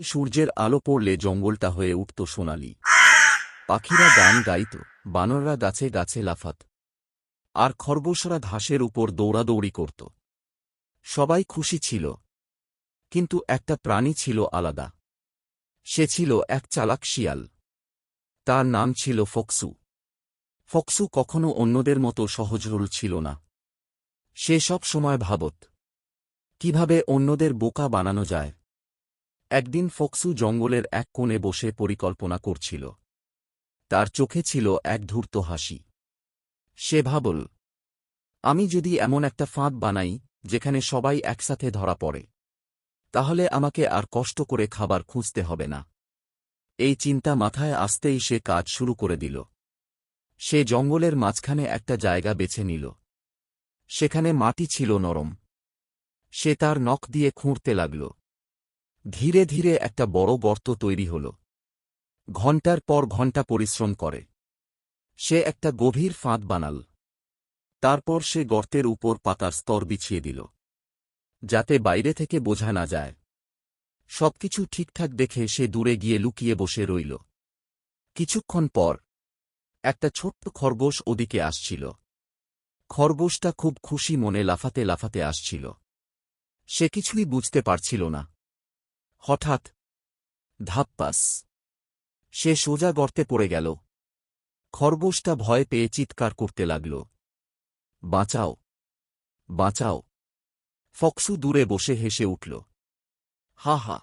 সূর্যের আলো পড়লে জঙ্গলটা হয়ে উঠত সোনালি। পাখিরা গান গাইত, বানররা গাছে গাছে লাফাত, আর খরগোশরা ঘাসের উপর দৌড়াদৌড়ি করত। সবাই খুশি ছিল, কিন্তু একটা প্রাণী ছিল আলাদা। সে ছিল এক চালাক শিয়াল। তার নাম ছিল ফক্সু। ফক্সু কখনো অন্যদের মতো সহজরল ছিল না। সে সব সময় ভাবত, কিভাবে অন্যদের বোকা বানানো যায়। একদিন ফক্সু জঙ্গলের এক কোণে বসে পরিকল্পনা করছিল। তার চোখে ছিল এক ধূর্ত হাসি। সে ভাবল, আমি যদি এমন একটা ফাঁদ বানাই যেখানে সবাই একসাথে ধরা পড়ে, তাহলে আমাকে আর কষ্ট করে খাবার খুঁজতে হবে না। এই চিন্তা মাথায় আসতেই সে কাজ শুরু করে দিল। সে জঙ্গলের মাঝখানে একটা জায়গা বেছে নিল। সেখানে মাটি ছিল নরম। সে তার নখ দিয়ে খুঁড়তে লাগল। ধীরে ধীরে একটা বড় গর্ত তৈরি হল। ঘণ্টার পর ঘণ্টা পরিশ্রম করে সে একটা গভীর ফাঁদ বানাল। তারপর সে গর্তের উপর পাতার স্তর বিছিয়ে দিল, যাতে বাইরে থেকে বোঝা না যায়। সবকিছু ঠিকঠাক দেখে সে দূরে গিয়ে লুকিয়ে বসে রইল। কিছুক্ষণ পর একটা ছোট্ট খরগোশ ওদিকে আসছিল। খরগোশটা খুব খুশি মনে লাফাতে লাফাতে আসছিল। সে কিছুই বুঝতে পারছিল না। হঠাৎ ধাপ্পাস! সে সোজা গর্তে পড়ে গেল। খরগোশটা ভয় পেয়ে চিৎকার করতে লাগল, বাঁচাও, বাঁচাও! ফক্সু দূরে বসে হেসে উঠল, হা হা।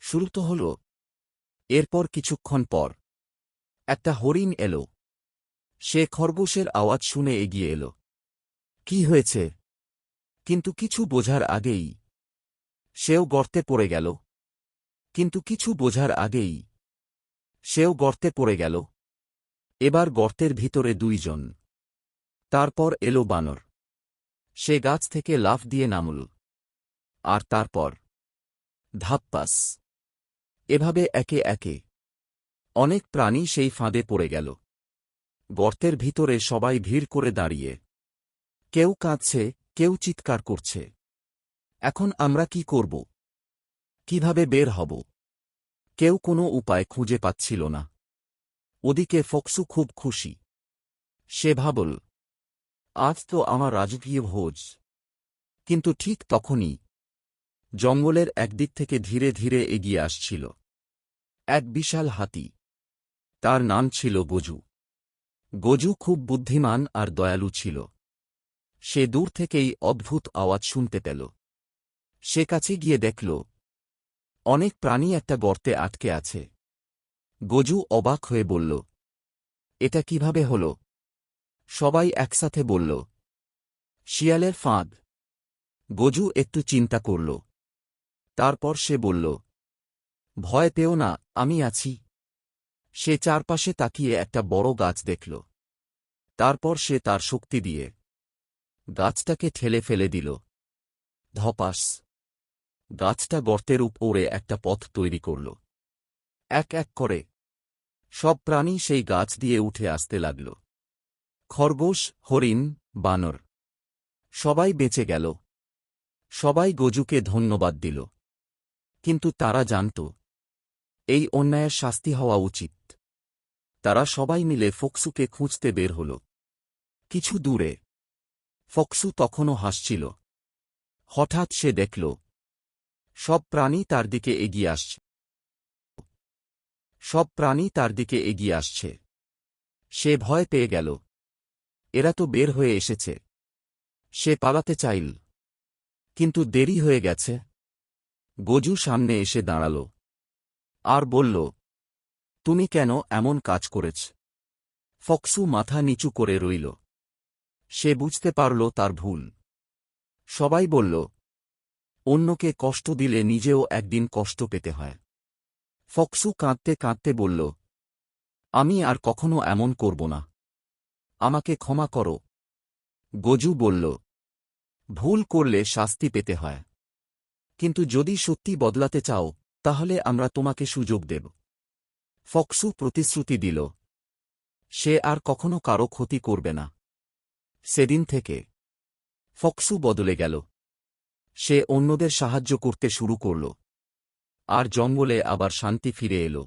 শুরু তো হল। এরপর কিছুক্ষণ পর একটা হরিণ এল। সে খরগোশের আওয়াজ শুনে এগিয়ে এল। কি হয়েছে? কিন্তু কিছু বোঝার আগেই সেও গর্তে পড়ে গেল। কিন্তু কিছু বোঝার আগেই সেও গর্তে পড়ে গেল। এবার গর্তের ভিতরে দুইজন। তারপর এলো বানর। সে গাছ থেকে লাফ দিয়ে নামল। আর তারপর ধাপ্পাস! এভাবে একে একে অনেক প্রাণী সেই ফাঁদে পড়ে গেল। গর্তের ভিতরে সবাই ভিড় করে দাঁড়িয়ে। কেউ কাঁদছে, কেউ চিৎকার করছে। এখন আমরা কি করব? কিভাবে বের হব? কেউ কোনো উপায় খুঁজে পাচ্ছিল না। ওদিকে ফক্সু খুব খুশি। সে ভাবল, আজ তো আমার রাজকীয় ভোজ। কিন্তু ঠিক তখনই জঙ্গলের একদিক থেকে ধীরে ধীরে এগিয়ে আসছিল এক বিশাল হাতি। তার নাম ছিল গজু। গজু খুব বুদ্ধিমান আর দয়ালু ছিল। সে দূর থেকেই অদ্ভুত আওয়াজ শুনতে পেল। সে কাছে গিয়ে দেখল অনেক প্রাণী একটা গর্তে আটকে আছে। গজু অবাক হয়ে বলল, এটা কিভাবে হল? সবাই একসাথে বলল, শিয়ালের ফাঁদ। গজু একটু চিন্তা করল। তারপর সে বলল, ভয় পেও না, আমি আছি। সে চারপাশে তাকিয়ে একটা বড় গাছ দেখল। তারপর সে তার শক্তি দিয়ে গাছটাকে ঠেলে ফেলে দিল। ধপাস! গাছটা গর্তের উপরে একটা পথ তৈরি করল। এক এক করে সব প্রাণী সেই গাছ দিয়ে উঠে আসতে লাগল। খরগোশ, হরিণ, বানর সবাই বেঁচে গেল। সবাই গজুকে ধন্যবাদ দিল। কিন্তু তারা জানত, এই অন্যায়ের শাস্তি হওয়া উচিত। তারা সবাই মিলে ফক্সুকে খুঁজতে বের হল। কিছু দূরে ফক্সু তখনও হাসছিল। হঠাৎ সে দেখল সব প্রাণী তার দিকে এগিয়ে আসছে। সব প্রাণী তার দিকে এগিয়ে আসছে। সে ভয় পেয়ে গেল। এরা তো বের হয়ে এসেছে। সে পালাতে চাইল, কিন্তু দেরি হয়ে গেছে। গজু সামনে এসে দাঁড়াল আর বলল, তুমি কেন এমন কাজ করেছ? ফক্সু মাথা নিচু করে রইল। সে বুঝতে পারল তার ভুল। সবাই বলল, অন্যকে কষ্ট দিলে নিজেও একদিন কষ্ট পেতে হয়। ফক্সু কাঁদতে কাঁদতে বলল, আমি আর কখনো এমন করব না। আমাকে ক্ষমা করো। গজু বলল, ভুল করলে শাস্তি পেতে হয়, কিন্তু যদি সত্যি বদলাতে চাও তাহলে আমরা তোমাকে সুযোগ দেব। ফক্সু প্রতিশ্রুতি দিল, সে আর কখনো কারো ক্ষতি করবে না। সেদিন থেকে ফক্সু বদলে গেল। সে অন্যদের সাহায্য করতে শুরু করল। আর জঙ্গলে আবার শান্তি ফিরে এলো।